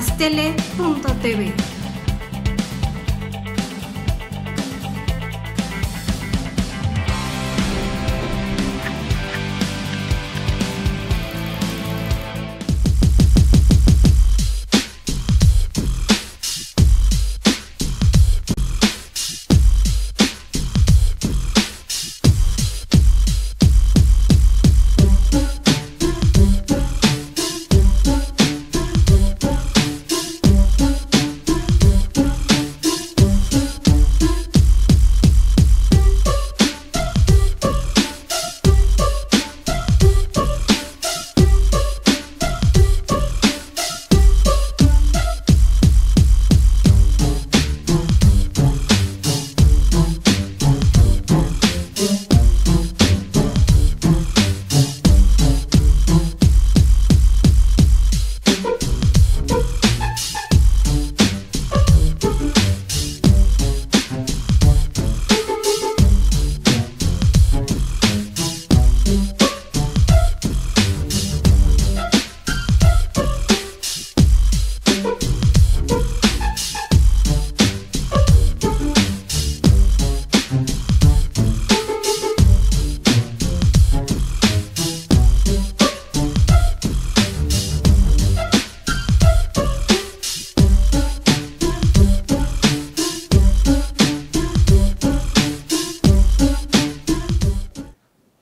astele.tv.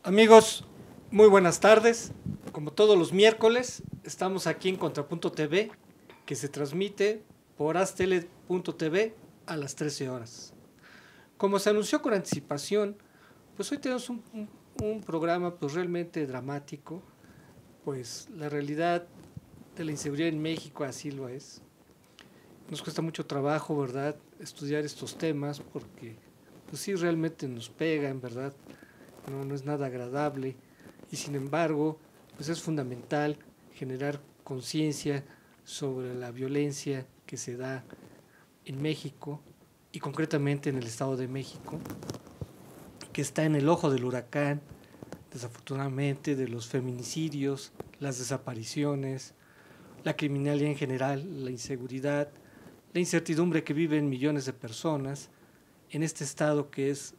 Amigos, muy buenas tardes. Como todos los miércoles, estamos aquí en Contrapunto TV, que se transmite por astele.tv a las 13 horas. Como se anunció con anticipación, pues hoy tenemos un programa pues realmente dramático, pues la realidad de la inseguridad en México así lo es. Nos cuesta mucho trabajo, ¿verdad?, estudiar estos temas porque pues sí realmente nos pegan, ¿verdad?, no es nada agradable y sin embargo pues es fundamental generar conciencia sobre la violencia que se da en México y concretamente en el Estado de México, que está en el ojo del huracán, desafortunadamente, de los feminicidios, las desapariciones, la criminalidad en general, la inseguridad, la incertidumbre que viven millones de personas en este estado que es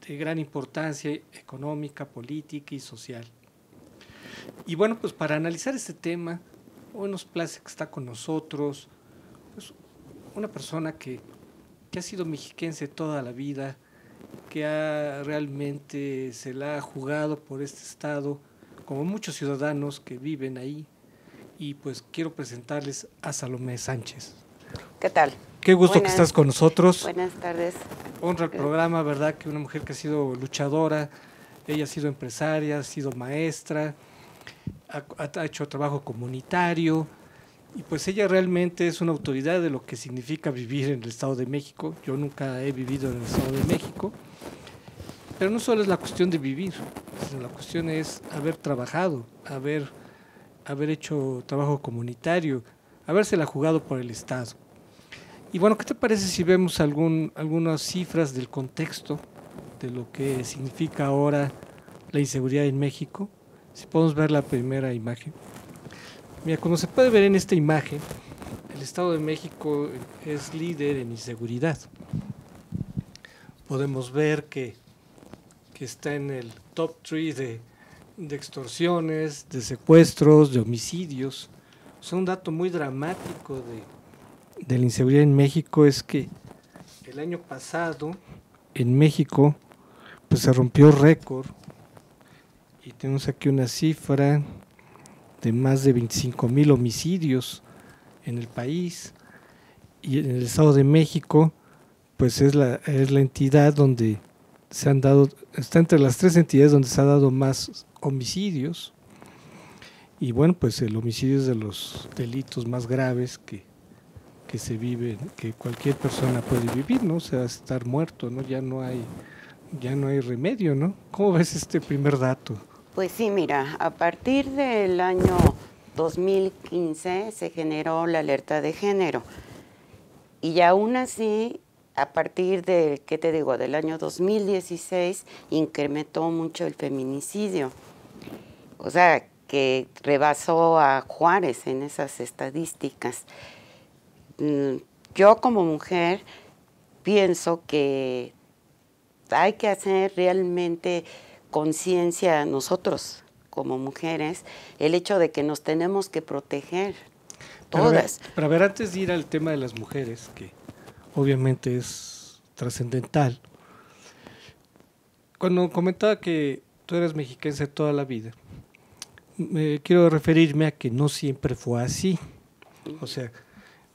de gran importancia económica, política y social. Y bueno, pues para analizar este tema, hoy nos place que está con nosotros pues, una persona que ha sido mexiquense toda la vida, que realmente se la ha jugado por este estado, como muchos ciudadanos que viven ahí, y pues quiero presentarles a Salomé Sánchez. ¿Qué tal? Qué gusto que estás con nosotros. Buenas tardes. Honra el programa, ¿verdad? Que una mujer que ha sido luchadora, ella ha sido empresaria, ha sido maestra, ha hecho trabajo comunitario, y pues ella realmente es una autoridad de lo que significa vivir en el Estado de México. Yo nunca he vivido en el Estado de México, pero no solo es la cuestión de vivir, sino la cuestión es haber trabajado, haber hecho trabajo comunitario, habérsela jugado por el Estado. Y bueno, ¿qué te parece si vemos algunas cifras del contexto de lo que significa ahora la inseguridad en México? Si podemos ver la primera imagen. Mira, como se puede ver en esta imagen, el Estado de México es líder en inseguridad. Podemos ver que está en el top 3 de extorsiones, de secuestros, de homicidios. O sea, un dato muy dramático de la inseguridad en México es que el año pasado en México pues se rompió récord y tenemos aquí una cifra de más de 25,000 homicidios en el país, y en el Estado de México pues es la entidad donde se han dado, está entre las 3 entidades donde se ha dado más homicidios, y bueno, pues el homicidio es de los delitos más graves que se vive, que cualquier persona puede vivir, ¿no? O sea, estar muerto, ¿no? Ya no hay remedio, ¿no? ¿Cómo ves este primer dato? Pues sí, mira, a partir del año 2015 se generó la alerta de género y aún así, a partir de, ¿qué te digo?, del año 2016 incrementó mucho el feminicidio. O sea, que rebasó a Juárez en esas estadísticas. Yo como mujer pienso que hay que hacer realmente conciencia nosotros como mujeres, el hecho de que nos tenemos que proteger todas. Pero a ver, antes de ir al tema de las mujeres, que obviamente es trascendental, cuando comentaba que tú eres mexiquense toda la vida, quiero referirme a que no siempre fue así. O sea,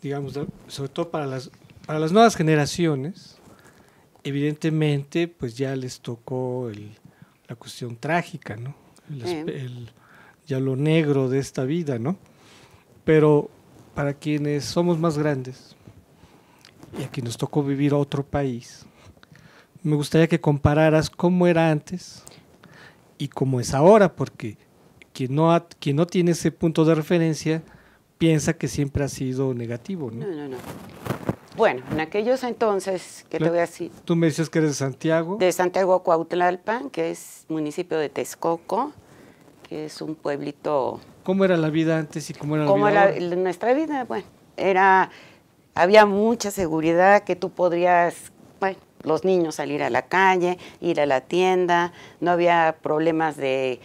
digamos, sobre todo para las nuevas generaciones, evidentemente, pues ya les tocó la cuestión trágica, ¿no? Ya lo negro de esta vida, ¿no? Pero para quienes somos más grandes y a quienes nos tocó vivir otro país, me gustaría que compararas cómo era antes y cómo es ahora, porque quien no tiene ese punto de referencia piensa que siempre ha sido negativo, ¿no? No. Bueno, en aquellos entonces, ¿qué te voy a decir? Tú me dices que eres de Santiago. De Santiago Cuautlalpan, que es municipio de Texcoco, que es un pueblito. ¿Cómo era la vida antes y cómo era la vida ahora? Nuestra vida, bueno, había mucha seguridad, que tú podrías, bueno, los niños salir a la calle, ir a la tienda, no había problemas de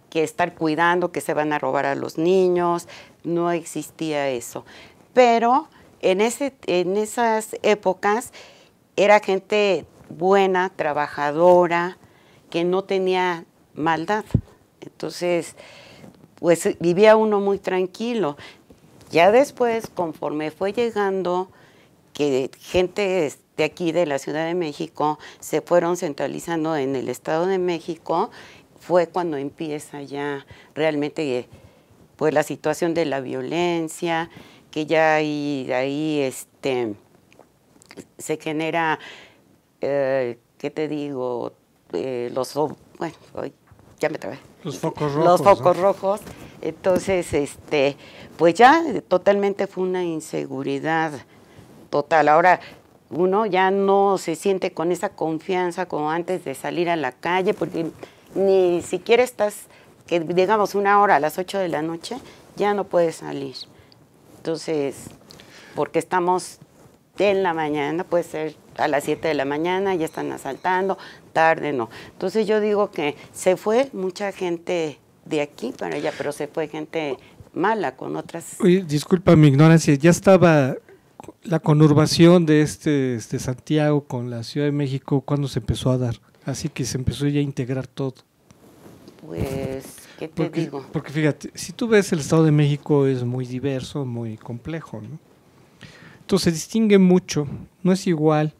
que estar cuidando que se van a robar a los niños, no existía eso. Pero en esas épocas era gente buena, trabajadora, que no tenía maldad. Entonces, pues vivía uno muy tranquilo. Ya después, conforme fue llegando, que gente de aquí de la Ciudad de México se fueron centralizando en el Estado de México, fue cuando empieza ya realmente pues la situación de la violencia, que ya ahí se genera, ¿qué te digo? Bueno, ya me trabé. Los focos rojos. Los focos rojos. Entonces, pues ya totalmente fue una inseguridad total. Ahora, uno ya no se siente con esa confianza como antes de salir a la calle, porque ni siquiera estás, que digamos 1 hora a las 8 de la noche, ya no puedes salir. Entonces, porque estamos en la mañana, puede ser a las 7 de la mañana, ya están asaltando, tarde no. Entonces yo digo que se fue mucha gente de aquí para allá, pero se fue gente mala con otras. Oye, disculpa mi ignorancia, ya estaba la conurbación de Santiago con la Ciudad de México cuando se empezó a dar, así que se empezó ya a integrar todo. Pues, ¿qué te digo? Porque fíjate, si tú ves el Estado de México es muy diverso, muy complejo, ¿no? Entonces se distingue mucho, no es igual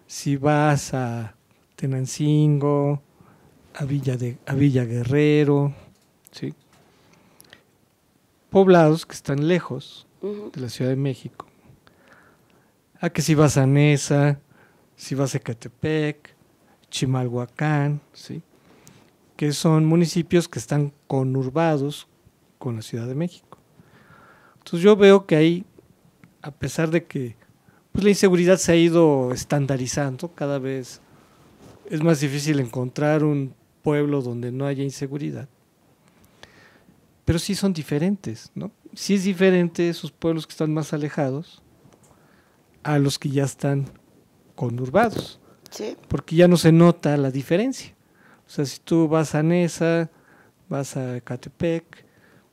si vas a Tenancingo, a Villa Guerrero, ¿sí? Poblados que están lejos de la Ciudad de México, a que si vas a Nesa, si vas a Ecatepec, Chimalhuacán, ¿sí? Que son municipios que están conurbados con la Ciudad de México. Entonces yo veo que ahí, a pesar de que pues, la inseguridad se ha ido estandarizando, cada vez es más difícil encontrar un pueblo donde no haya inseguridad. Pero sí son diferentes, ¿no? Sí es diferente esos pueblos que están más alejados a los que ya están conurbados. Sí. Porque ya no se nota la diferencia. O sea, si tú vas a Nesa, vas a Ecatepec,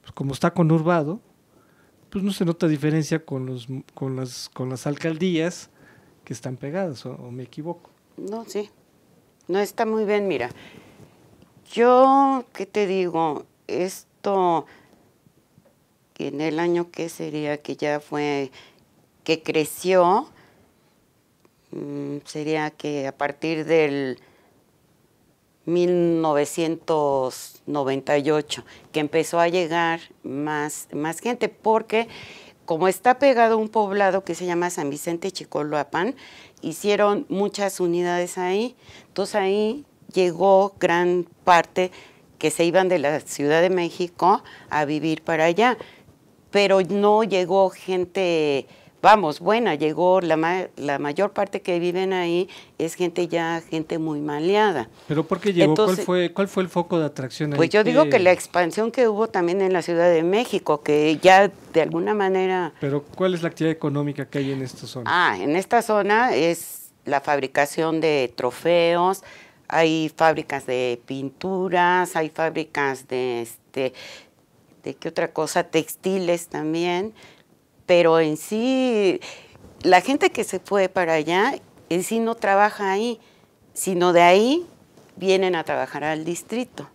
pues como está conurbado, pues no se nota diferencia con las alcaldías que están pegadas, o me equivoco. No, sí. No, está muy bien, mira. Yo, ¿qué te digo? Esto, que en el año que sería que ya fue, que creció, sería que a partir del 1998, que empezó a llegar más gente, porque como está pegado a un poblado que se llama San Vicente Chicoloapan, hicieron muchas unidades ahí, entonces ahí llegó gran parte que se iban de la Ciudad de México a vivir para allá, pero no llegó gente vamos, buena, llegó, la mayor parte que viven ahí es gente muy maleada. ¿Pero por qué llegó? Entonces, ¿Cuál fue el foco de atracción ahí? pues yo digo que la expansión que hubo también en la Ciudad de México, que ya de alguna manera... ¿Pero cuál es la actividad económica que hay en esta zona? En esta zona es la fabricación de trofeos, hay fábricas de pinturas, hay fábricas ¿de qué otra cosa? Textiles también, pero en sí, la gente que se fue para allá, en sí no trabaja ahí, sino de ahí vienen a trabajar al distrito.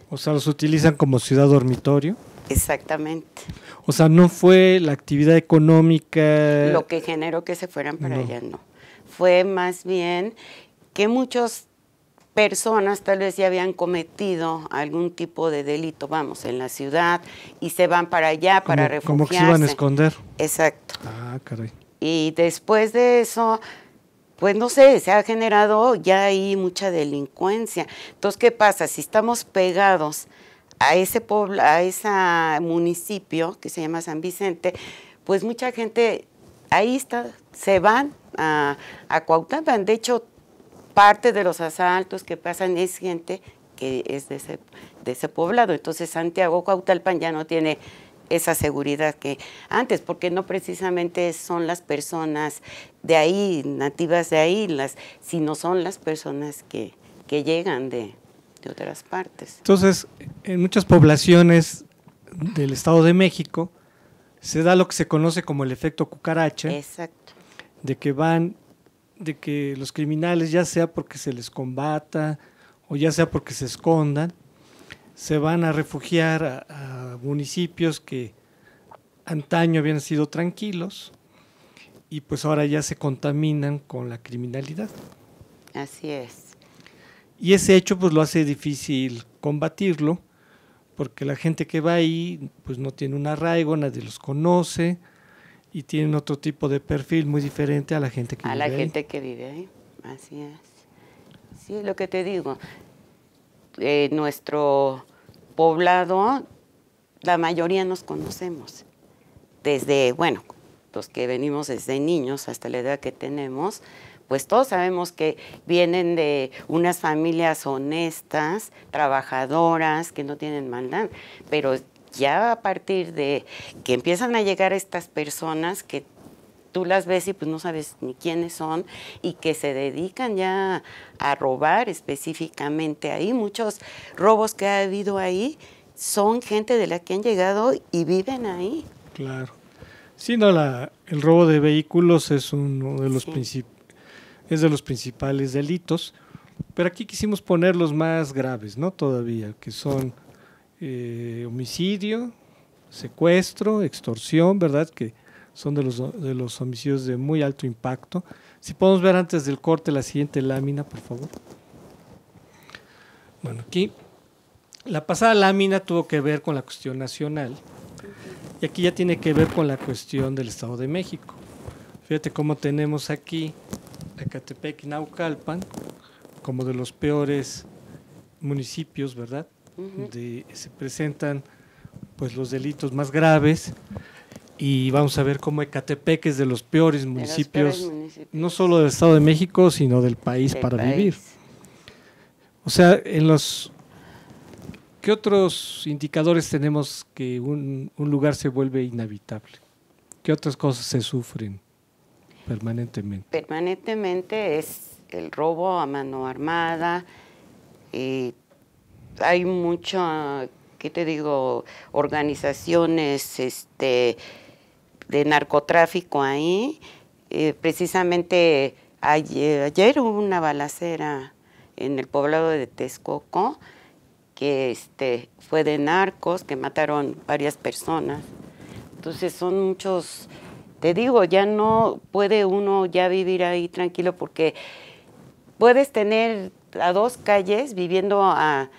O sea, los utilizan como ciudad dormitorio. Exactamente. O sea, no fue la actividad económica... Lo que generó que se fueran para allá, no. Fue más bien que muchas personas tal vez ya habían cometido algún tipo de delito, vamos, en la ciudad, y se van para allá para refugiarse. Como que se iban a esconder. Exacto. Ah, caray. Y después de eso, pues no sé, se ha generado ya ahí mucha delincuencia. Entonces, ¿qué pasa? Si estamos pegados a ese municipio que se llama San Vicente, pues mucha gente ahí se van a Cuautla. De hecho, parte de los asaltos que pasan es gente que es de ese poblado. Entonces Santiago Cuauhtalpan ya no tiene esa seguridad que antes, porque no precisamente son las personas de ahí, nativas de ahí, sino son las personas que llegan de otras partes. Entonces, en muchas poblaciones del Estado de México se da lo que se conoce como el efecto cucaracha. Exacto. De que los criminales, ya sea porque se les combata o ya sea porque se escondan, se van a refugiar a municipios que antaño habían sido tranquilos y pues ahora ya se contaminan con la criminalidad. Así es. Y ese hecho pues lo hace difícil combatirlo, porque la gente que va ahí pues no tiene un arraigo, nadie los conoce y tienen otro tipo de perfil muy diferente a la gente que vive ahí. A la gente que vive ahí, así es. Sí, es lo que te digo. Nuestro poblado, la mayoría nos conocemos. Desde, bueno, los que venimos desde niños hasta la edad que tenemos, pues todos sabemos que vienen de unas familias honestas, trabajadoras, que no tienen maldad, pero ya a partir de que empiezan a llegar estas personas que tú las ves y pues no sabes ni quiénes son y que se dedican ya a robar específicamente ahí, muchos robos que ha habido ahí son gente de la que han llegado y viven ahí. Claro. Sí, no, el robo de vehículos es uno de los principales delitos, pero aquí quisimos poner los más graves, ¿no? Todavía, que son homicidio, secuestro, extorsión, ¿verdad? Que son de los homicidios de muy alto impacto. Si podemos ver antes del corte la siguiente lámina, por favor. Bueno, aquí la pasada lámina tuvo que ver con la cuestión nacional y aquí ya tiene que ver con la cuestión del Estado de México. Fíjate cómo tenemos aquí Ecatepec y Naucalpan como de los peores municipios, ¿verdad? Se presentan pues los delitos más graves y vamos a ver cómo Ecatepec es de los peores municipios, no solo del Estado de México, sino del país para vivir. O sea, ¿qué otros indicadores tenemos que un lugar se vuelve inhabitable? ¿Qué otras cosas se sufren permanentemente? Permanentemente es el robo a mano armada, hay mucho, ¿qué te digo?, organizaciones de narcotráfico ahí. Precisamente ayer hubo una balacera en el poblado de Texcoco que fue de narcos, que mataron varias personas. Entonces son muchos, te digo, ya no puede uno ya vivir ahí tranquilo porque puedes tener a dos calles viviendo a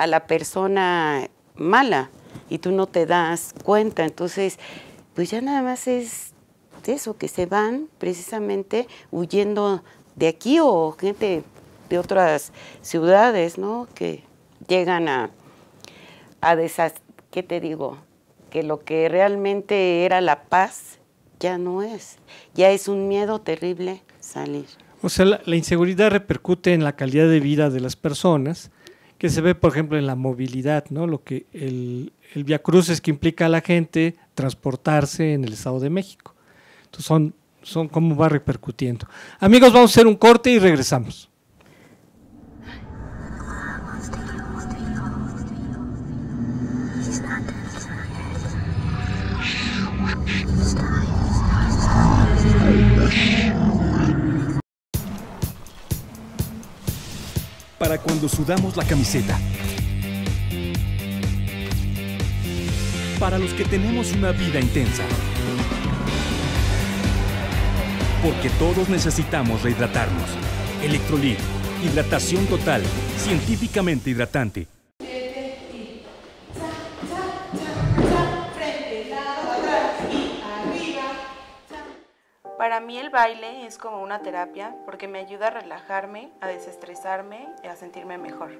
la persona mala y tú no te das cuenta. Entonces, pues ya nada más es eso, que se van precisamente huyendo de aquí o gente de otras ciudades, ¿no? Que llegan ¿qué te digo? Que lo que realmente era la paz ya no es. Ya es un miedo terrible salir. O sea, la inseguridad repercute en la calidad de vida de las personas, que se ve, por ejemplo, en la movilidad, ¿no? Lo que el viacrucis que implica a la gente transportarse en el Estado de México. Entonces son cómo va repercutiendo. Amigos, vamos a hacer un corte y regresamos. Para cuando sudamos la camiseta. Para los que tenemos una vida intensa. Porque todos necesitamos rehidratarnos. Electrolit, hidratación total, científicamente hidratante. Para mí el baile es como una terapia porque me ayuda a relajarme, a desestresarme y a sentirme mejor.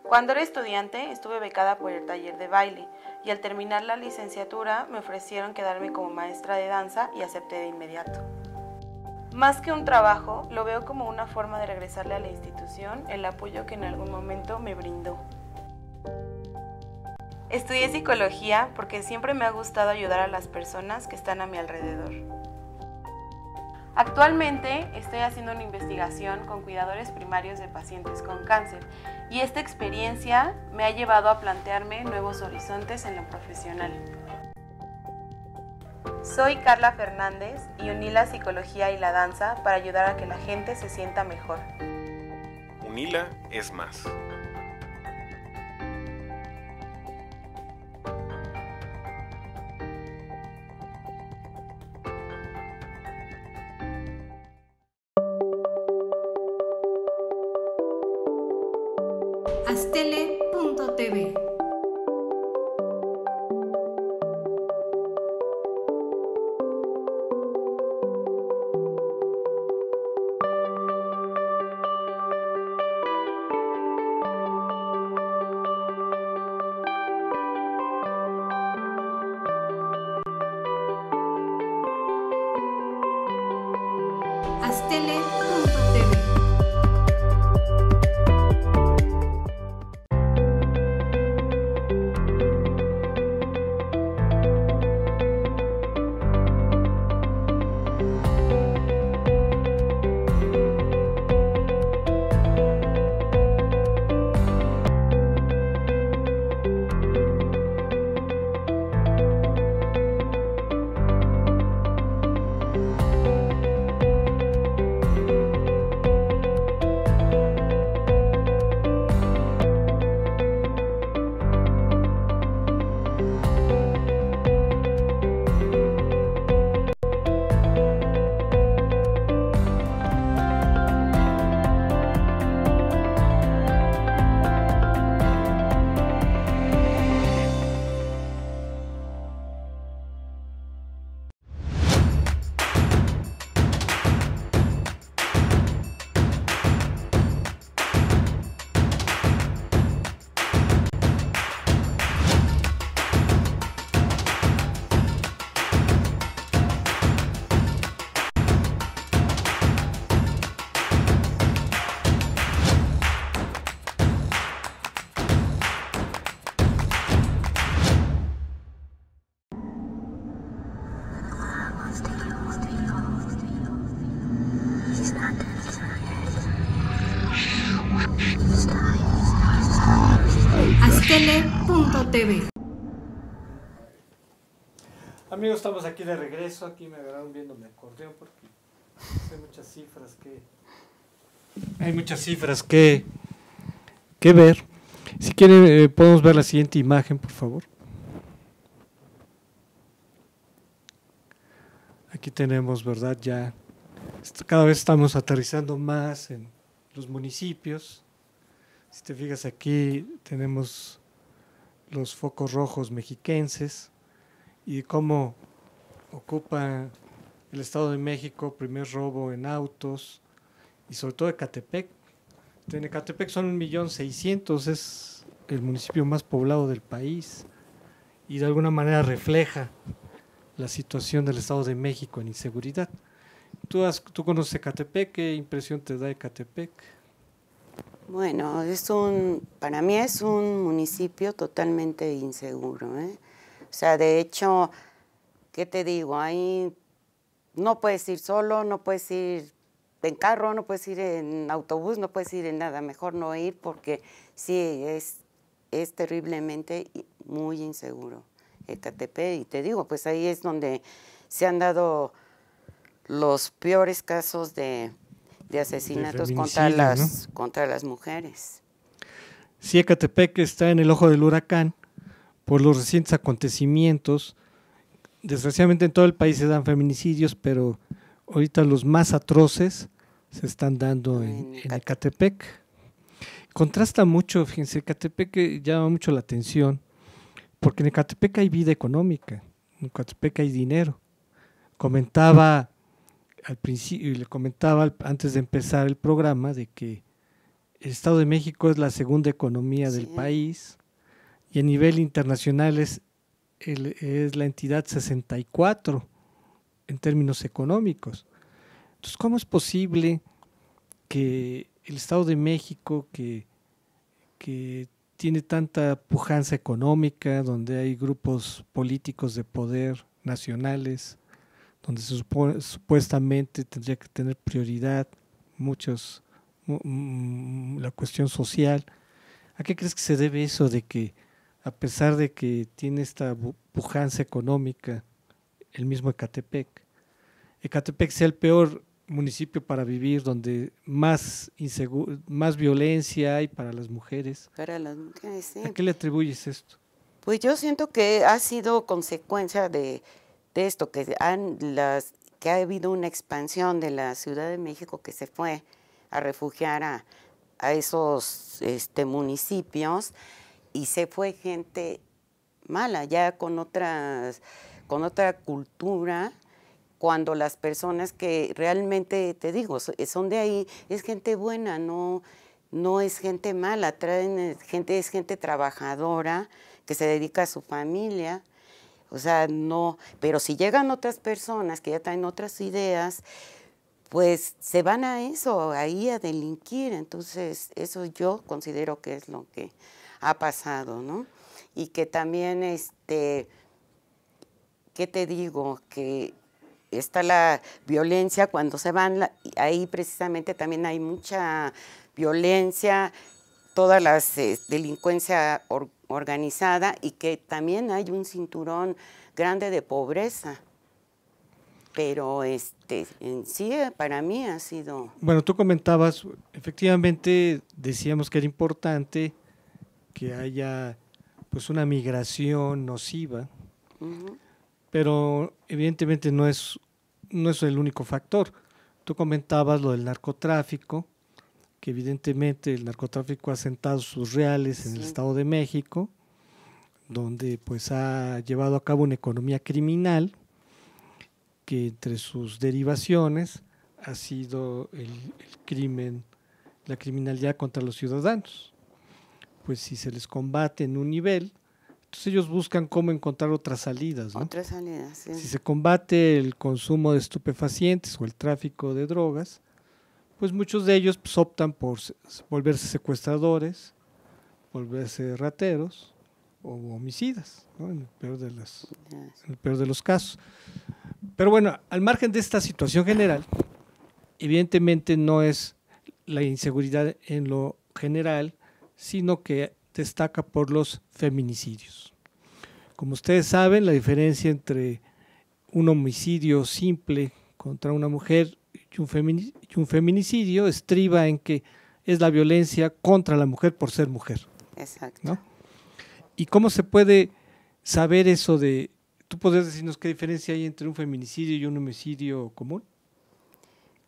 Cuando era estudiante estuve becada por el taller de baile y al terminar la licenciatura me ofrecieron quedarme como maestra de danza y acepté de inmediato. Más que un trabajo, lo veo como una forma de regresarle a la institución el apoyo que en algún momento me brindó. Estudié psicología porque siempre me ha gustado ayudar a las personas que están a mi alrededor. Actualmente estoy haciendo una investigación con cuidadores primarios de pacientes con cáncer y esta experiencia me ha llevado a plantearme nuevos horizontes en lo profesional. Soy Carla Fernández y uní la psicología y la danza para ayudar a que la gente se sienta mejor. UNILA es más. Astele.tv. Astele.tv. Astele.tv. Amigos, estamos aquí de regreso. Aquí me agarraron viendo mi acordeón porque hay muchas cifras que ver. Si quieren, podemos ver la siguiente imagen, por favor. Aquí tenemos, ¿verdad? Ya cada vez estamos aterrizando más en los municipios. Si te fijas aquí, tenemos los focos rojos mexiquenses y cómo ocupa el Estado de México primer robo en autos y sobre todo Ecatepec. En Ecatepec son 1.600.000, es el municipio más poblado del país y de alguna manera refleja la situación del Estado de México en inseguridad. ¿Tú conoces Ecatepec? ¿Qué impresión te da Ecatepec? Bueno, para mí es un municipio totalmente inseguro, ¿eh? O sea, de hecho, ¿qué te digo? Ahí no puedes ir solo, no puedes ir en carro, no puedes ir en autobús, no puedes ir en nada. Mejor no ir porque sí, es terriblemente muy inseguro Ecatepec. Y te digo, pues ahí es donde se han dado los peores casos de asesinatos contra las mujeres. Sí, Ecatepec está en el ojo del huracán por los recientes acontecimientos. Desgraciadamente en todo el país se dan feminicidios, pero ahorita los más atroces se están dando en Ecatepec. Contrasta mucho, fíjense, Ecatepec llama mucho la atención, porque en Ecatepec hay vida económica, en Ecatepec hay dinero. Comentaba al principio, y le comentaba antes de empezar el programa, de que el Estado de México es la segunda economía del país, y a nivel internacional es la entidad 64 en términos económicos. Entonces, ¿cómo es posible que el Estado de México, que tiene tanta pujanza económica, donde hay grupos políticos de poder nacionales, donde supuestamente tendría que tener prioridad la cuestión social? ¿A qué crees que se debe eso de que, a pesar de que tiene esta pujanza económica, el mismo Ecatepec sea el peor municipio para vivir, donde más violencia hay para las mujeres? Para las mujeres, sí. ¿A qué le atribuyes esto? Pues yo siento que ha sido consecuencia de esto, que ha habido una expansión de la Ciudad de México, que se fue a refugiar a esos municipios, y se fue gente mala, ya con otra cultura, cuando las personas que realmente, te digo, son de ahí, es gente buena, no es gente mala, es gente trabajadora que se dedica a su familia. O sea, no, pero si llegan otras personas que ya traen otras ideas, pues se van a eso, ahí a delinquir. Entonces, eso yo considero que es lo que ha pasado, ¿no? Y que también, ¿qué te digo? Que está la violencia cuando se van, ahí precisamente también hay mucha violencia, toda la delincuencia organizada, y que también hay un cinturón grande de pobreza. Pero en sí para mí ha sido... Bueno, tú comentabas, efectivamente decíamos que era importante que haya pues una migración nociva, pero evidentemente no es el único factor. Tú comentabas lo del narcotráfico, que evidentemente el narcotráfico ha sentado sus reales en el Estado de México, donde pues ha llevado a cabo una economía criminal, que entre sus derivaciones ha sido el crimen, la criminalidad contra los ciudadanos. Pues si se les combate en un nivel, entonces ellos buscan cómo encontrar otras salidas, ¿no? Otras salidas, sí. Si se combate el consumo de estupefacientes o el tráfico de drogas, pues muchos de ellos pues, optan por volverse secuestradores, volverse rateros o homicidas, ¿no? En el peor de los casos. Pero bueno, al margen de esta situación general, evidentemente no es la inseguridad en lo general, sino que destaca por los feminicidios. Como ustedes saben, la diferencia entre un homicidio simple contra una mujer y un feminicidio estriba en que es la violencia contra la mujer por ser mujer. Exacto. ¿No? ¿Y cómo se puede saber eso de... ¿Tú podrías decirnos qué diferencia hay entre un feminicidio y un homicidio común?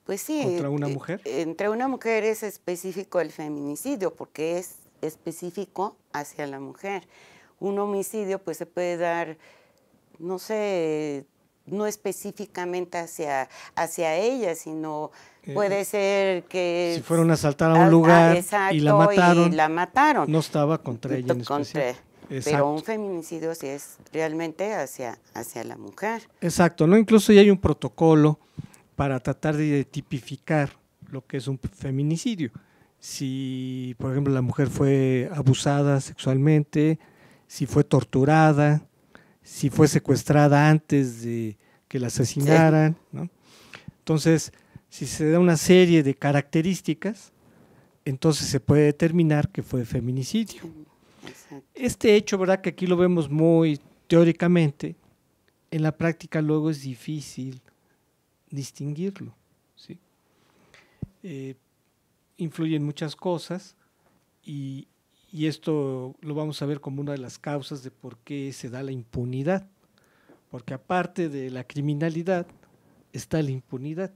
Pues sí. ¿Contra una mujer? Entre una mujer es específico el feminicidio, porque es específico hacia la mujer. Un homicidio pues se puede dar, no sé, no específicamente hacia ella, sino puede ser que... Si fueron a asaltar a un lugar exacto, y la mataron, no no estaba contra ella en especial. Pero un feminicidio sí es realmente hacia la mujer. Exacto, ¿no? Incluso ya hay un protocolo para tratar de tipificar lo que es un feminicidio. Si, por ejemplo, la mujer fue abusada sexualmente, si fue torturada, si fue secuestrada antes de que la asesinaran, ¿no? Entonces, si se da una serie de características, entonces se puede determinar que fue feminicidio. Exacto. Este hecho, ¿verdad? Que aquí lo vemos muy teóricamente, en la práctica luego es difícil distinguirlo, ¿sí? Influyen muchas cosas y esto lo vamos a ver como una de las causas de por qué se da la impunidad, porque aparte de la criminalidad está la impunidad.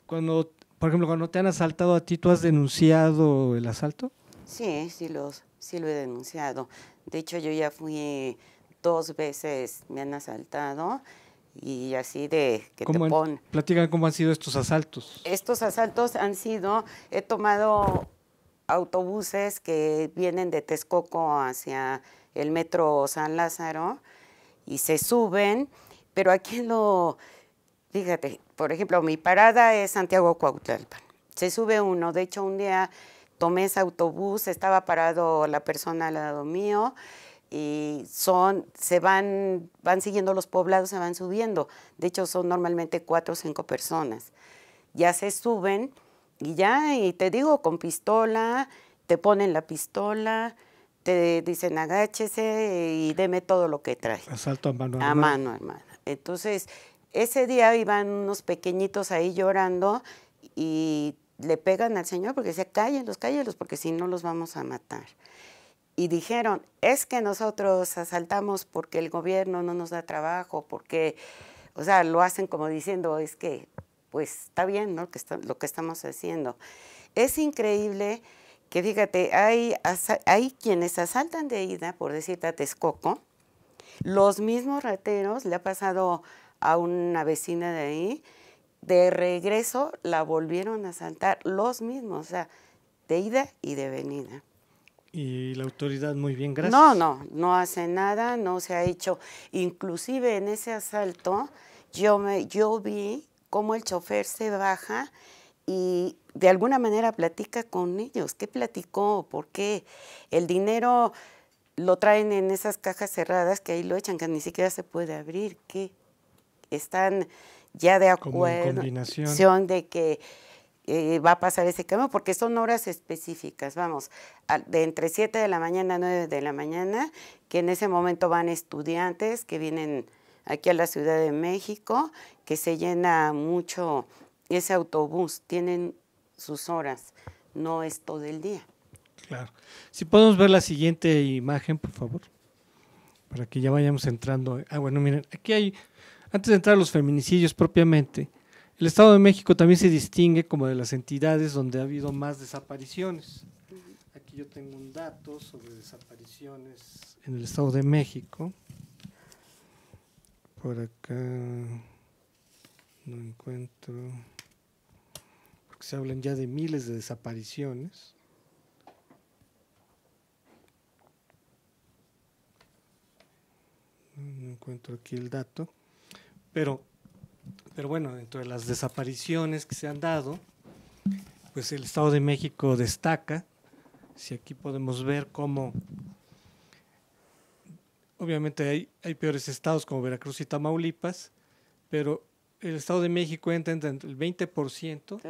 Cuando, por ejemplo, cuando te han asaltado a ti, ¿tú has denunciado el asalto? Sí, sí lo he denunciado. De hecho, yo ya fui 2 veces, me han asaltado y así de que te ponen. Platican cómo han sido estos asaltos. Estos asaltos han sido, he tomado autobuses que vienen de Texcoco hacia el metro San Lázaro y se suben, pero aquí fíjate, por ejemplo, mi parada es Santiago Cuautlalpan. Se sube uno, de hecho un día tomé ese autobús, estaba parado la persona al lado mío y van siguiendo los poblados, se van subiendo. De hecho son normalmente 4 o 5 personas. Ya se suben y te digo, con pistola, te ponen la pistola, te dicen agáchese y deme todo lo que trae. Asalto a mano armada. A mano armada. Entonces, ese día iban unos pequeñitos ahí llorando y le pegan al señor porque decía, cállenlos, porque si no los vamos a matar. Y dijeron, es que nosotros asaltamos porque el gobierno no nos da trabajo, porque, o sea, lo hacen como diciendo, es que, pues, está bien, ¿no? Lo que estamos haciendo. Es increíble que, fíjate, hay quienes asaltan de ida, por decirte, a Texcoco, los mismos rateros, le ha pasado a una vecina de ahí, de regreso la volvieron a asaltar, los mismos, o sea, de ida y de venida. Y la autoridad muy bien, gracias. No hace nada, no se ha hecho. Inclusive en ese asalto yo vi cómo el chofer se baja y de alguna manera platica con ellos. ¿Qué platicó? ¿Por qué? El dinero lo traen en esas cajas cerradas que ahí lo echan, que ni siquiera se puede abrir. ¿Qué? Están ya de acuerdo. Como en combinación. De que va a pasar ese cambio, porque son horas específicas, vamos, de entre 7 de la mañana a 9 de la mañana, que en ese momento van estudiantes que vienen aquí a la Ciudad de México, que se llena mucho ese autobús, tienen sus horas, no es todo el día. Claro. Si podemos ver la siguiente imagen, por favor, para que ya vayamos entrando. Bueno, miren, aquí hay, antes de entrar a los feminicidios propiamente, el Estado de México también se distingue como de las entidades donde ha habido más desapariciones. Aquí yo tengo un dato sobre desapariciones en el Estado de México. Por acá no encuentro, porque se hablan ya de miles de desapariciones. No encuentro aquí el dato, pero bueno, dentro de las desapariciones que se han dado, pues el Estado de México destaca. Si aquí podemos ver cómo, obviamente hay peores estados como Veracruz y Tamaulipas, pero el Estado de México entra entre el 20%,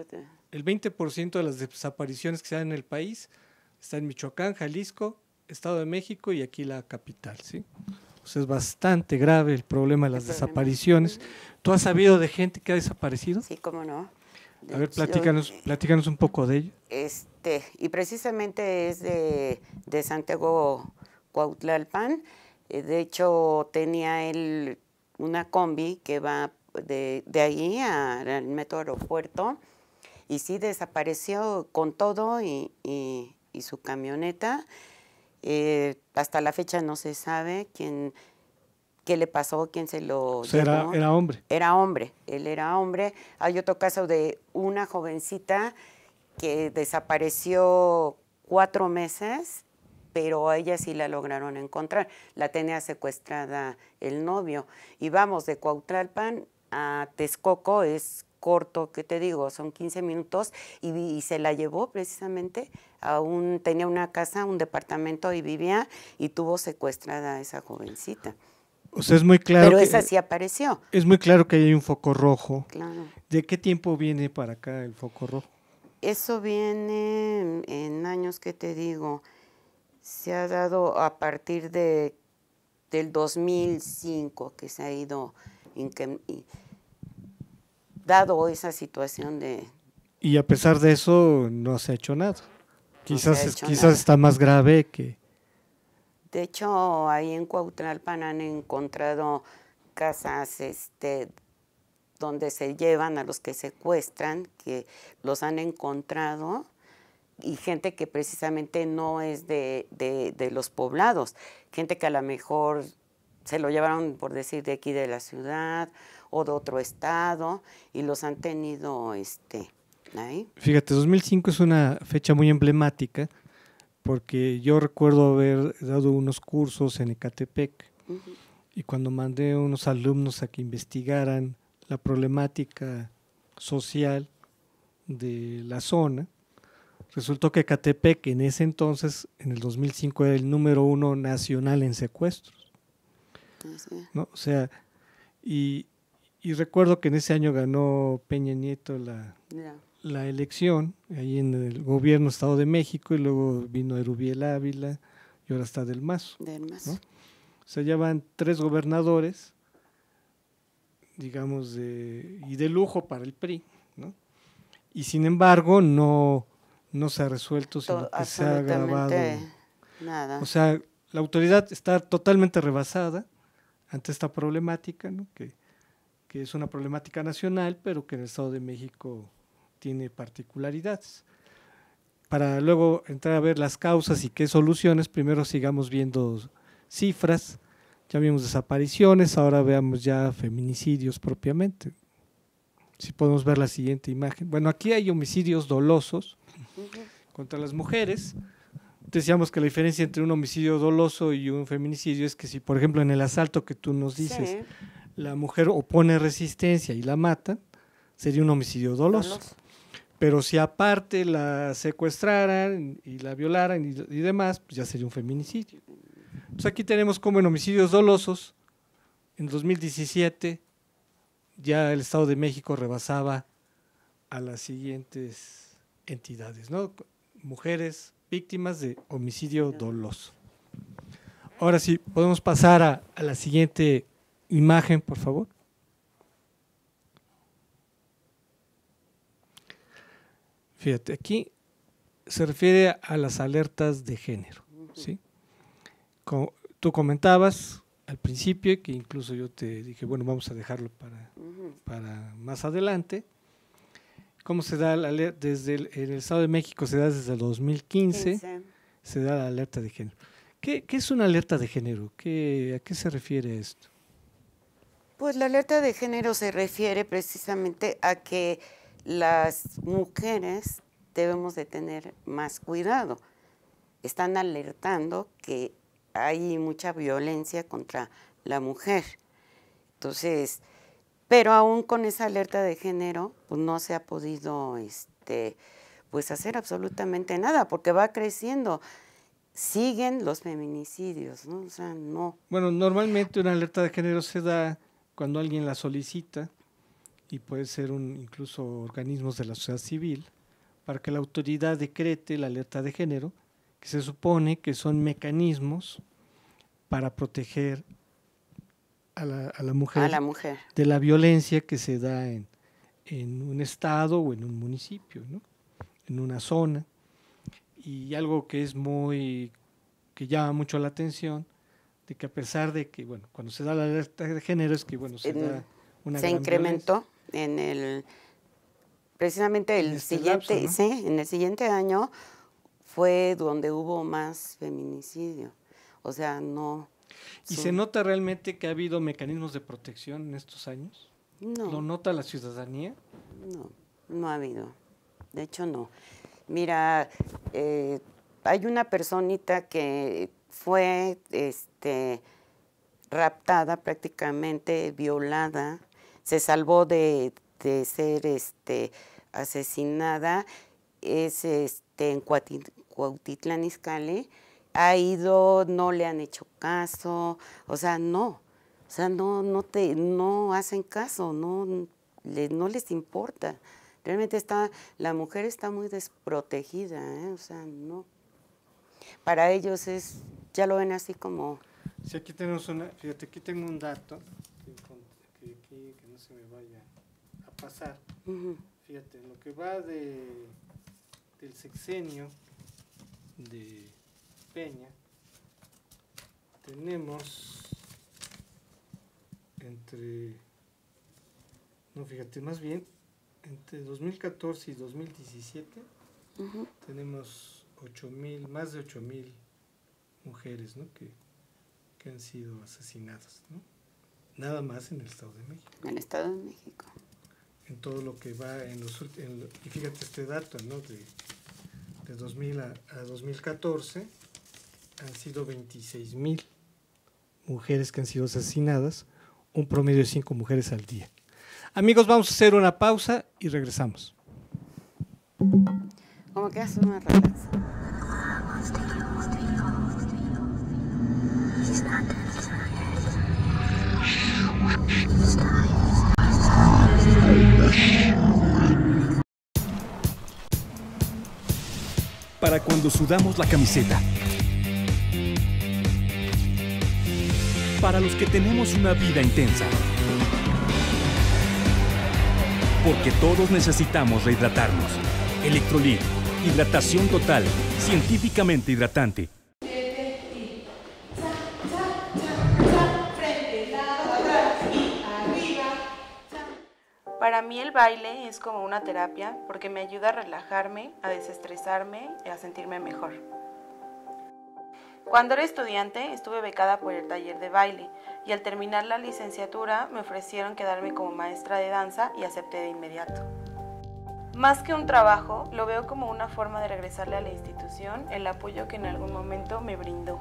el 20% de las desapariciones que se dan en el país está en Michoacán, Jalisco, Estado de México y aquí la capital, ¿sí? O sea, es bastante grave el problema de las desapariciones. ¿Tú has sabido de gente que ha desaparecido? Sí, cómo no. A ver, platícanos un poco de ello. Y precisamente es de Santiago Cuautlalpan. De hecho, tenía él una combi que va de ahí al metro aeropuerto y sí desapareció con todo y su camioneta. Hasta la fecha no se sabe qué le pasó, quién se lo llevó. Era hombre. Era hombre, él era hombre. Hay otro caso de una jovencita que desapareció 4 meses pero a ella sí la lograron encontrar. La tenía secuestrada el novio. Y vamos, de Cuautlalpan a Texcoco es corto, ¿qué te digo? Son 15 minutos y se la llevó precisamente tenía una casa, un departamento y vivía y tuvo secuestrada a esa jovencita. O sea, es muy claro. Pero esa sí apareció. Es muy claro que hay un foco rojo. Claro. ¿De qué tiempo viene para acá el foco rojo? Eso viene en años, ¿qué te digo? Se ha dado a partir del 2005 que se ha ido dado esa situación de... Y a pesar de eso no se ha hecho nada. No se ha hecho Quizás nada. está más grave que... De hecho, ahí en Cuautlalpan han encontrado casas donde se llevan a los que secuestran, que los han encontrado, y gente que precisamente no es de los poblados, gente que a lo mejor se lo llevaron, por decir, de aquí de la ciudad o de otro estado, y los han tenido ahí. Fíjate, 2005 es una fecha muy emblemática porque yo recuerdo haber dado unos cursos en Ecatepec y cuando mandé a unos alumnos a que investigaran la problemática social de la zona, resultó que Ecatepec en ese entonces, en el 2005, era el número 1 nacional en secuestros, ¿no? O sea, y recuerdo que en ese año ganó Peña Nieto la elección, ahí en el gobierno Estado de México, y luego vino Erubiel Ávila, y ahora está Del Mazo. ¿No? O sea, ya van 3 gobernadores, digamos, y de lujo para el PRI, ¿no? Y sin embargo, no se ha resuelto, sino que se ha agravado. Nada. O sea, la autoridad está totalmente rebasada ante esta problemática, ¿no? Que es una problemática nacional, pero que en el Estado de México tiene particularidades. Para luego entrar a ver las causas y qué soluciones, primero sigamos viendo cifras. Ya vimos desapariciones, ahora veamos ya feminicidios propiamente. Si podemos ver la siguiente imagen. Bueno, aquí hay homicidios dolosos contra las mujeres. Decíamos que la diferencia entre un homicidio doloso y un feminicidio es que si, por ejemplo, en el asalto que tú nos dices, Sí. la mujer opone resistencia y la mata, sería un homicidio doloso. Pero si aparte la secuestraran y la violaran y demás, pues ya sería un feminicidio. Pues aquí tenemos como en homicidios dolosos, en 2017 ya el Estado de México rebasaba a las siguientes entidades, ¿no? Mujeres víctimas de homicidio doloso. Ahora sí, podemos pasar a la siguiente imagen, por favor. Fíjate, aquí se refiere a las alertas de género, ¿sí? Como tú comentabas al principio, que incluso yo te dije, bueno, vamos a dejarlo para más adelante. ¿Cómo se da la alerta? En el Estado de México se da desde el 2015, se da la alerta de género. ¿Qué es una alerta de género? ¿A qué se refiere esto? Pues la alerta de género se refiere precisamente a que las mujeres debemos de tener más cuidado. Están alertando que hay mucha violencia contra la mujer. Entonces, pero aún con esa alerta de género, pues no se ha podido pues hacer absolutamente nada, porque va creciendo. Siguen los feminicidios, ¿no? O sea, no. Bueno, normalmente una alerta de género se da cuando alguien la solicita, y puede ser incluso organismos de la sociedad civil, para que la autoridad decrete la alerta de género, que se supone que son mecanismos para proteger a la mujer, de la violencia que se da en un estado o en un municipio, ¿no? En una zona. Y algo que que llama mucho la atención, de que a pesar de que, bueno, cuando se da la alerta de género es que, bueno, se da una se gran incrementó violencia. Precisamente el siguiente, lapso, ¿no? sí, en el siguiente año fue donde hubo más feminicidio. O sea, no. ¿Y se nota realmente que ha habido mecanismos de protección en estos años? No. ¿Lo nota la ciudadanía? No ha habido. De hecho, no. Mira, hay una personita que fue raptada prácticamente, violada, se salvó de ser asesinada, es en Cuautitlán Izcalli, ha ido, no le han hecho caso, no hacen caso, no les importa. Realmente la mujer está muy desprotegida, no. Para ellos ya lo ven así como... Sí, aquí tenemos fíjate, aquí tengo un dato que no se me vaya a pasar. Fíjate, en lo que va del sexenio de Peña, tenemos más bien, entre 2014 y 2017, tenemos más de 8,000 mujeres, ¿no? que han sido asesinadas, ¿no? Nada más en el Estado de México. En el Estado de México. En todo lo que va y fíjate este dato, ¿no? De 2000 a 2014 han sido 26,000 mujeres que han sido asesinadas, un promedio de 5 mujeres al día. Amigos, vamos a hacer una pausa y regresamos. Como que hace una relax. Para cuando sudamos la camiseta. Para los que tenemos una vida intensa. Porque todos necesitamos rehidratarnos. Electrolit, hidratación total, científicamente hidratante. Para mí el baile es como una terapia porque me ayuda a relajarme, a desestresarme y a sentirme mejor. Cuando era estudiante estuve becada por el taller de baile y al terminar la licenciatura me ofrecieron quedarme como maestra de danza y acepté de inmediato. Más que un trabajo, lo veo como una forma de regresarle a la institución el apoyo que en algún momento me brindó.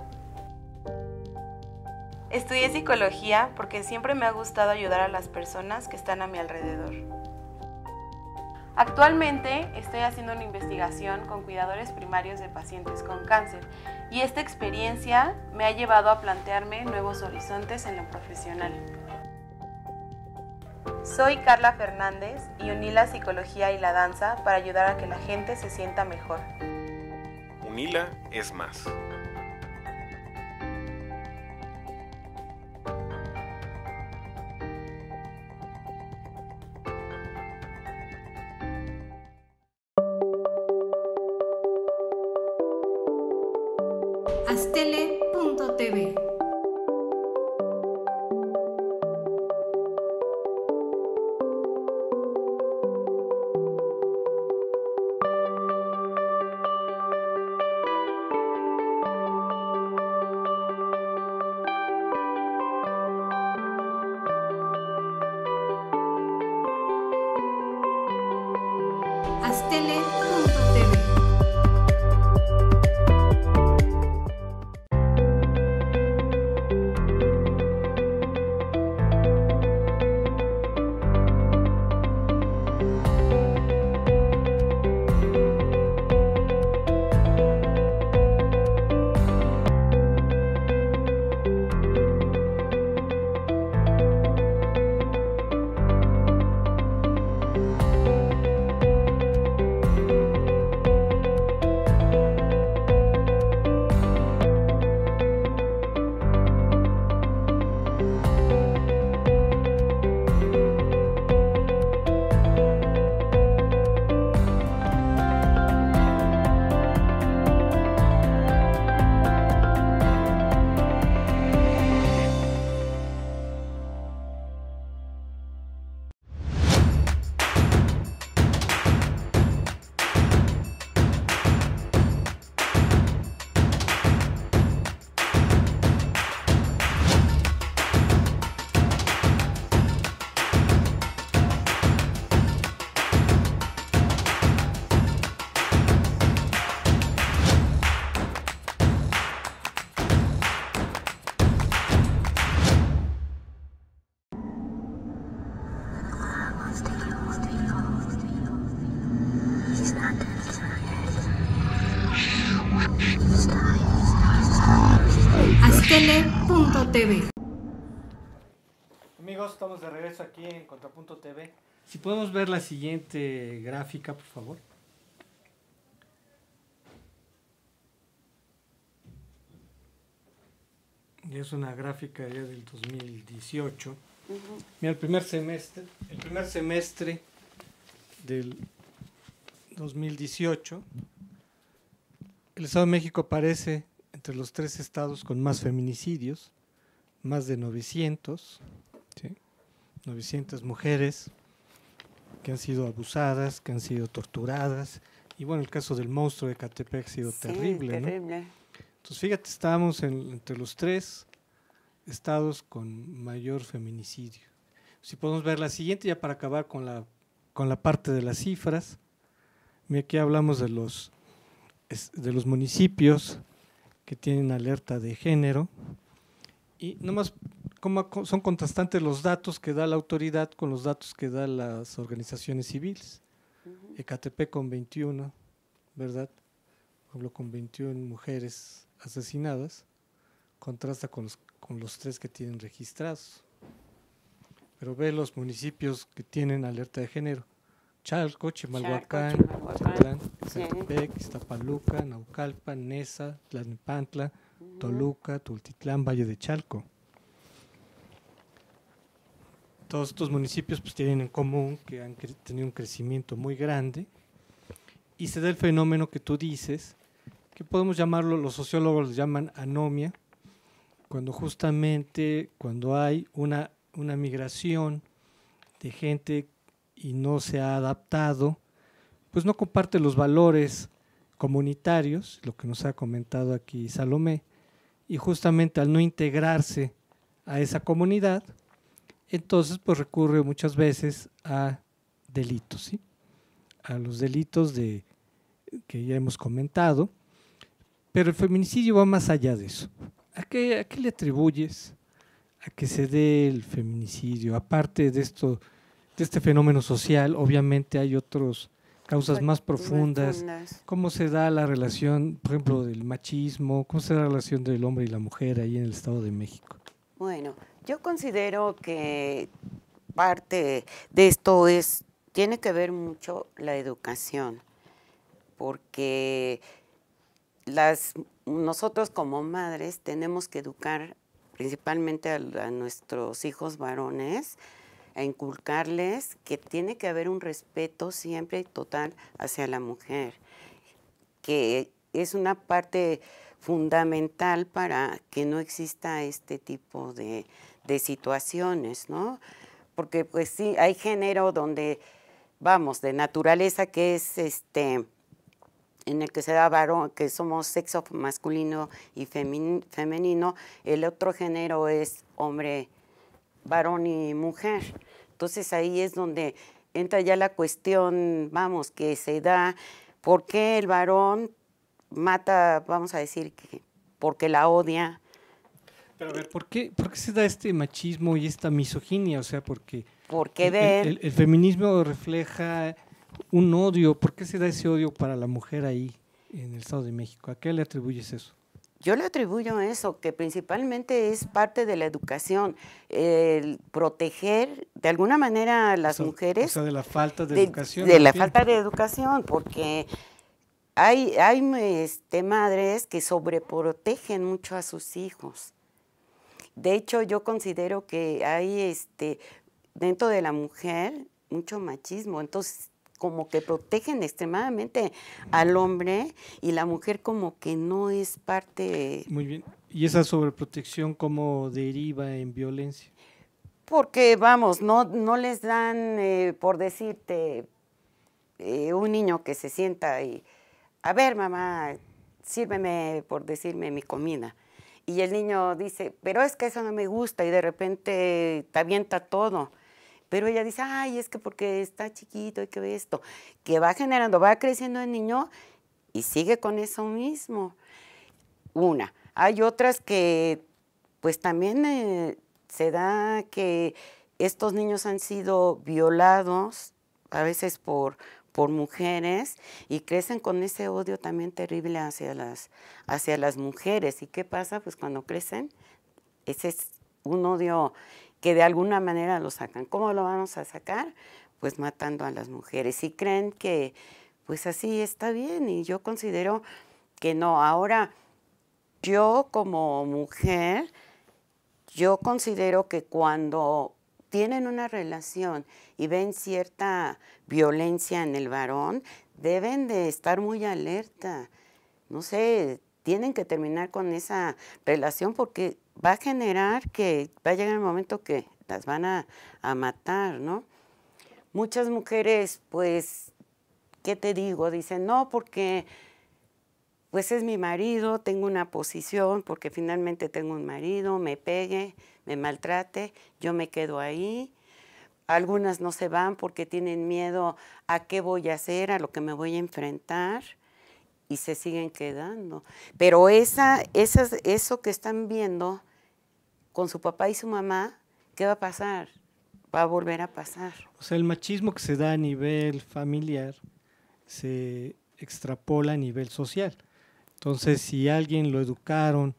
Estudié psicología porque siempre me ha gustado ayudar a las personas que están a mi alrededor. Actualmente estoy haciendo una investigación con cuidadores primarios de pacientes con cáncer y esta experiencia me ha llevado a plantearme nuevos horizontes en lo profesional. Soy Carla Fernández y uní la psicología y la danza para ayudar a que la gente se sienta mejor. Unila es más. Astele.tv. Astele.tv. alastele.tv. Amigos, estamos de regreso aquí en Contrapunto TV. Si podemos ver la siguiente gráfica, por favor. Y es una gráfica ya del 2018. Mira, el primer semestre del 2018, el Estado de México aparece entre los 3 estados con más feminicidios, más de 900, ¿sí? 900 mujeres que han sido abusadas, que han sido torturadas, y bueno, el caso del monstruo de Ecatepec ha sido terrible, ¿no? Entonces, fíjate, estábamos entre los 3 estados con mayor feminicidio. Si podemos ver la siguiente, ya para acabar con la parte de las cifras. Mira, aquí hablamos de los municipios que tienen alerta de género, y nomás como son contrastantes los datos que da la autoridad con los datos que dan las organizaciones civiles. Ecatepec con 21, ¿verdad? Hablo con 21 mujeres asesinadas, contrasta con los 3 que tienen registrados. Pero ve los municipios que tienen alerta de género: Chalco, Chimalhuacán, Titlán, Ecatepec, Iztapaluca, Naucalpan, Neza, Tlalnepantla, Toluca, Tultitlán, Valle de Chalco. Todos estos municipios pues tienen en común que han tenido un crecimiento muy grande, y se da el fenómeno que tú dices, que podemos llamarlo, los sociólogos lo llaman anomia, cuando hay una migración de gente y no se ha adaptado, pues no comparte los valores comunitarios, lo que nos ha comentado aquí Salomé, y justamente al no integrarse a esa comunidad, entonces pues recurre muchas veces a delitos, ¿sí? A los delitos que ya hemos comentado, pero el feminicidio va más allá de eso. ¿A qué le atribuyes a que se dé el feminicidio? Aparte de este fenómeno social, obviamente hay otras causas más profundas. ¿Cómo se da la relación, por ejemplo, del machismo? ¿Cómo se da la relación del hombre y la mujer ahí en el Estado de México? Bueno, yo considero que parte de esto tiene que ver mucho la educación, porque nosotros como madres tenemos que educar principalmente a nuestros hijos varones, a inculcarles que tiene que haber un respeto siempre y total hacia la mujer, que es una parte fundamental para que no exista este tipo de situaciones, ¿no? Porque pues sí, hay género donde, vamos, de naturaleza que es en el que se da varón, que somos sexo masculino y femenino, el otro género es hombre, varón y mujer. Entonces ahí es donde entra ya la cuestión, vamos, que se da, ¿por qué el varón mata, vamos a decir, porque la odia? Pero a ver, ¿por qué se da este machismo y esta misoginia? O sea, porque el feminismo refleja un odio. ¿Por qué se da ese odio para la mujer ahí en el Estado de México? ¿A qué le atribuyes eso? Yo le atribuyo eso, que principalmente es parte de la educación, el proteger de alguna manera a las mujeres. O sea, de la falta de educación. De la falta de educación, porque hay madres que sobreprotegen mucho a sus hijos. De hecho, yo considero que hay dentro de la mujer mucho machismo, entonces como que protegen extremadamente al hombre y la mujer como que no es parte. Muy bien. ¿Y esa sobreprotección cómo deriva en violencia? Porque, vamos, no les dan, por decirte, un niño que se sienta y, a ver, mamá, sírveme, por decirme, mi comida. Y el niño dice, pero es que eso no me gusta, y de repente te avienta todo. Pero ella dice, ay, es que porque está chiquito y que ve esto, que va generando, va creciendo el niño y sigue con eso mismo. Hay otras que pues también se da que estos niños han sido violados, a veces por por mujeres y crecen con ese odio también terrible hacia las mujeres. ¿Y qué pasa? Pues cuando crecen, ese es un odio que de alguna manera lo sacan. ¿Cómo lo vamos a sacar? Pues matando a las mujeres. Y creen que pues así está bien, y yo considero que no. Ahora, yo como mujer, yo considero que cuando tienen una relación y ven cierta violencia en el varón, deben de estar muy alerta. No sé, tienen que terminar con esa relación porque va a generar que va a llegar el momento que las van a matar, ¿no? Muchas mujeres, pues, ¿qué te digo? Dicen, no, porque pues es mi marido, tengo una posición, porque finalmente tengo un marido, me pegue, me maltrate, yo me quedo ahí. Algunas no se van porque tienen miedo a qué voy a hacer, a lo que me voy a enfrentar, y se siguen quedando. Pero eso que están viendo con su papá y su mamá, ¿qué va a pasar? Va a volver a pasar. O sea, el machismo que se da a nivel familiar se extrapola a nivel social. Entonces, si alguien lo educaron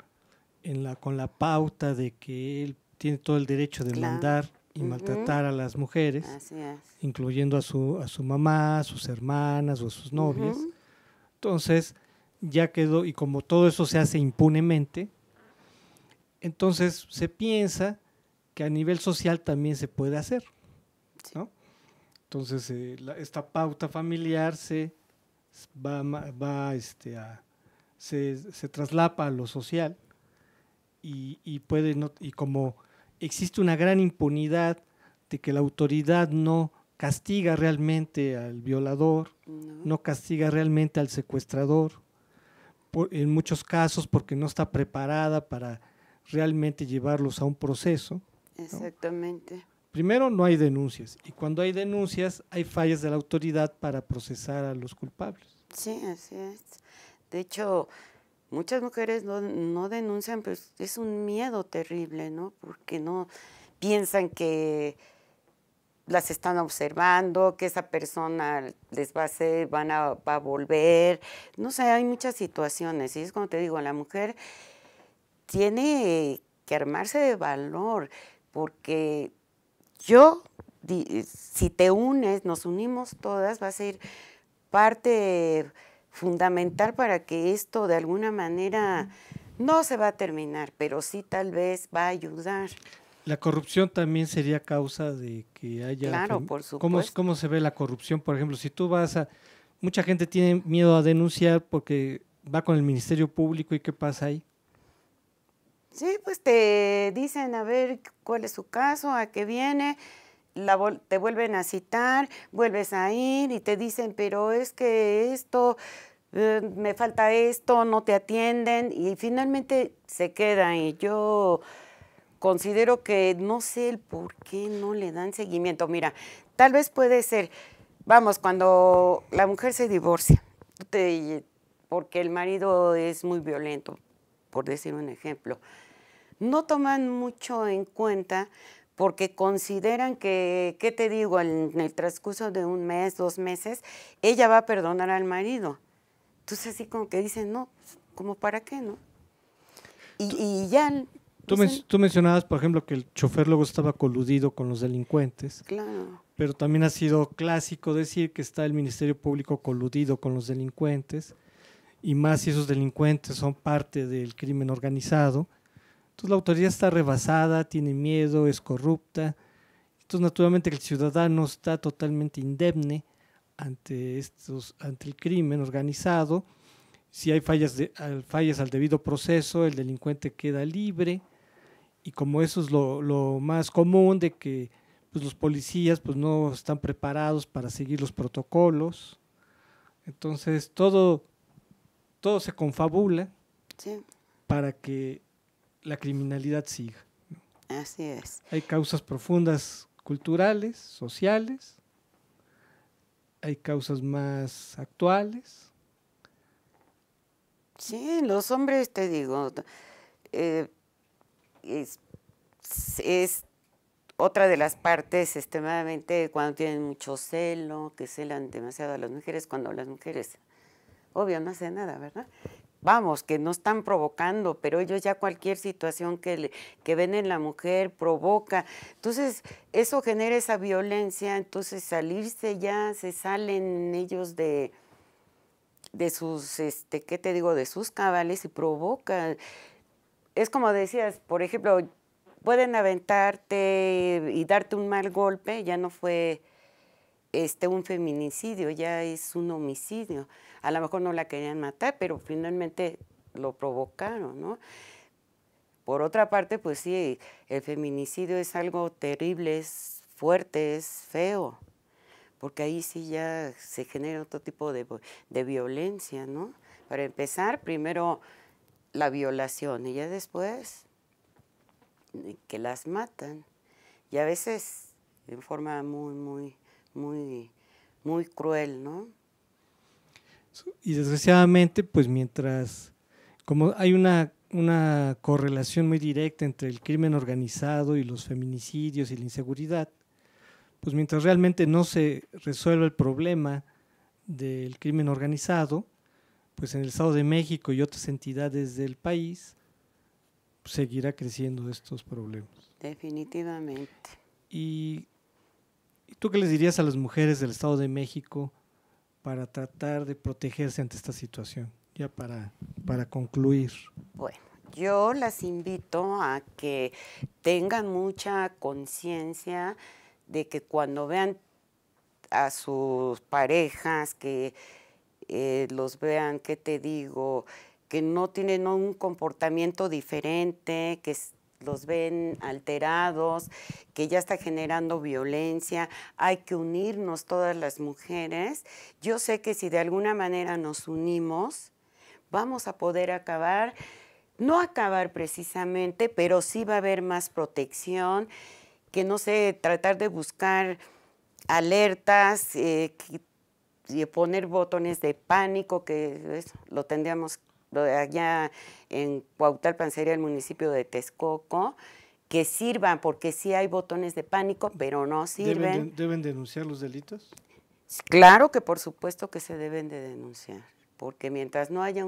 con la pauta de que él tiene todo el derecho de Claro. mandar y maltratar a las mujeres, Así es. incluyendo a su mamá, a sus hermanas o a sus novias, entonces ya quedó, y como todo eso se hace impunemente, entonces se piensa que a nivel social también se puede hacer, ¿no? Entonces esta pauta familiar se traslapa a lo social y puede no, y como existe una gran impunidad de que la autoridad no castiga realmente al violador, no castiga realmente al secuestrador, en muchos casos porque no está preparada para realmente llevarlos a un proceso, ¿no? Exactamente. Primero, no hay denuncias, y cuando hay denuncias hay fallas de la autoridad para procesar a los culpables. Sí, así es. De hecho, muchas mujeres no denuncian, pues es un miedo terrible, ¿no? Porque no piensan que las están observando, que esa persona les va a hacer, va a volver. No sé, hay muchas situaciones. Y es como te digo, la mujer tiene que armarse de valor, porque si te unes, nos unimos todas, va a ser parte fundamental para que esto de alguna manera no se va a terminar, pero sí tal vez va a ayudar. La corrupción también sería causa de que haya... Claro, por supuesto. ¿Cómo se ve la corrupción? Por ejemplo, si tú vas a... Mucha gente tiene miedo a denunciar porque va con el Ministerio Público, ¿y qué pasa ahí? Sí, pues te dicen a ver cuál es su caso, a qué viene, te vuelven a citar, vuelves a ir y te dicen, pero es que esto, me falta esto, no te atienden, y finalmente se queda. Y yo considero que no sé el por qué no le dan seguimiento. Mira, tal vez puede ser, vamos, cuando la mujer se divorcia, porque el marido es muy violento, por decir un ejemplo, no toman mucho en cuenta porque consideran que, ¿qué te digo? En el transcurso de un mes, 2 meses, ella va a perdonar al marido. Entonces así como que dicen, no, ¿como para qué, no? Y ya... Tú mencionabas, por ejemplo, que el chofer luego estaba coludido con los delincuentes. Claro. Pero también ha sido clásico decir que está el Ministerio Público coludido con los delincuentes, y más si esos delincuentes son parte del crimen organizado. Entonces la autoridad está rebasada, tiene miedo, es corrupta. Entonces naturalmente el ciudadano está totalmente indemne ante el crimen organizado. Si hay fallas al debido proceso, el delincuente queda libre, y como eso es lo más común, de que pues, los policías pues, no están preparados para seguir los protocolos, entonces todo se confabula, Sí. para que la criminalidad siga. Así es. Hay causas profundas culturales, sociales, hay causas más actuales. Sí, los hombres, te digo, es otra de las partes extremadamente cuando tienen mucho celo, que celan demasiado a las mujeres, cuando las mujeres, obvio, no hacen nada, ¿verdad? Vamos, que no están provocando, pero ellos ya cualquier situación que ven en la mujer provoca. Entonces, eso genera esa violencia, entonces salirse ya, se salen ellos de sus, ¿qué te digo?, de sus cabales y provoca. Es como decías, por ejemplo, pueden aventarte y darte un mal golpe, ya no fue un feminicidio, ya es un homicidio. A lo mejor no la querían matar, pero finalmente lo provocaron, ¿no? Por otra parte, pues sí, el feminicidio es algo terrible, es fuerte, es feo, porque ahí sí ya se genera otro tipo de violencia, ¿no? Para empezar, primero la violación y ya después que las matan. Y a veces en forma muy cruel, ¿no? Y desgraciadamente, pues mientras, como hay una correlación muy directa entre el crimen organizado y los feminicidios y la inseguridad, pues mientras realmente no se resuelva el problema del crimen organizado, pues en el Estado de México y otras entidades del país, pues seguirá creciendo estos problemas. Definitivamente. ¿Y tú qué les dirías a las mujeres del Estado de México para tratar de protegerse ante esta situación? Ya para concluir. Bueno, yo las invito a que tengan mucha conciencia de que cuando vean a sus parejas, que los vean, ¿qué te digo?, que no tienen un comportamiento diferente, que los ven alterados, que ya está generando violencia, hay que unirnos todas las mujeres. Yo sé que si de alguna manera nos unimos, vamos a poder acabar, no acabar precisamente, pero sí va a haber más protección, que no sé, tratar de buscar alertas, poner botones de pánico, que eso, lo tendríamos allá en Cuauhtalpan, sería el municipio de Texcoco, que sirvan, porque sí hay botones de pánico, pero no sirven. ¿Deben denunciar los delitos? Claro que por supuesto que se deben de denunciar, porque mientras no haya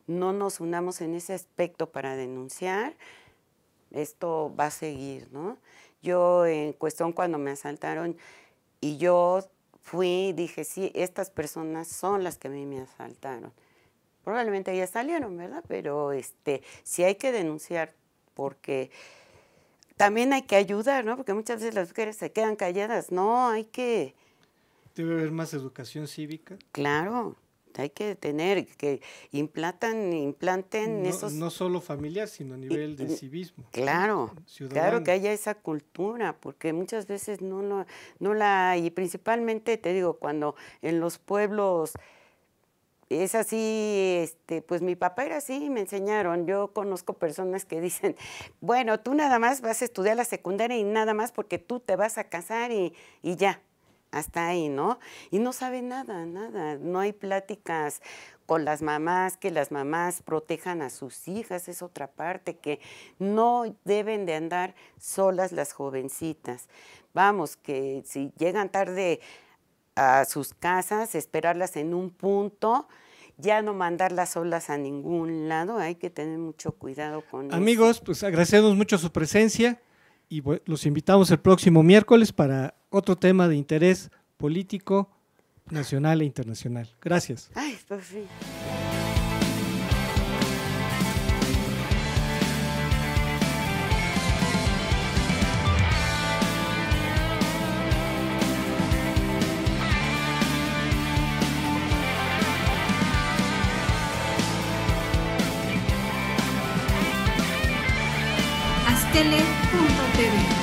no nos unamos en ese aspecto para denunciar, esto va a seguir, ¿no? Yo en cuestión cuando me asaltaron y yo fui, dije, sí, estas personas son las que a mí me asaltaron. Probablemente ya salieron, ¿verdad? Pero sí hay que denunciar, porque también hay que ayudar, ¿no? Porque muchas veces las mujeres se quedan calladas. No, hay que... ¿Debe haber más educación cívica? Claro, hay que tener, que implanten esos... No solo familiar, sino a nivel de civismo. Claro, ciudadano. Claro que haya esa cultura, porque muchas veces no la hay. Y principalmente, te digo, cuando en los pueblos... Es así, pues mi papá era así, me enseñaron. Yo conozco personas que dicen, bueno, tú nada más vas a estudiar la secundaria y nada más porque tú te vas a casar y ya, hasta ahí, ¿no? Y no saben nada, no hay pláticas con las mamás, que las mamás protejan a sus hijas, es otra parte, que no deben de andar solas las jovencitas. Vamos, que si llegan tarde a sus casas, esperarlas en un punto, ya no mandarlas solas a ningún lado, hay que tener mucho cuidado con eso. Amigos, pues agradecemos mucho su presencia y los invitamos el próximo miércoles para otro tema de interés político nacional e internacional. Gracias. Ay, pues sí. Astele.tv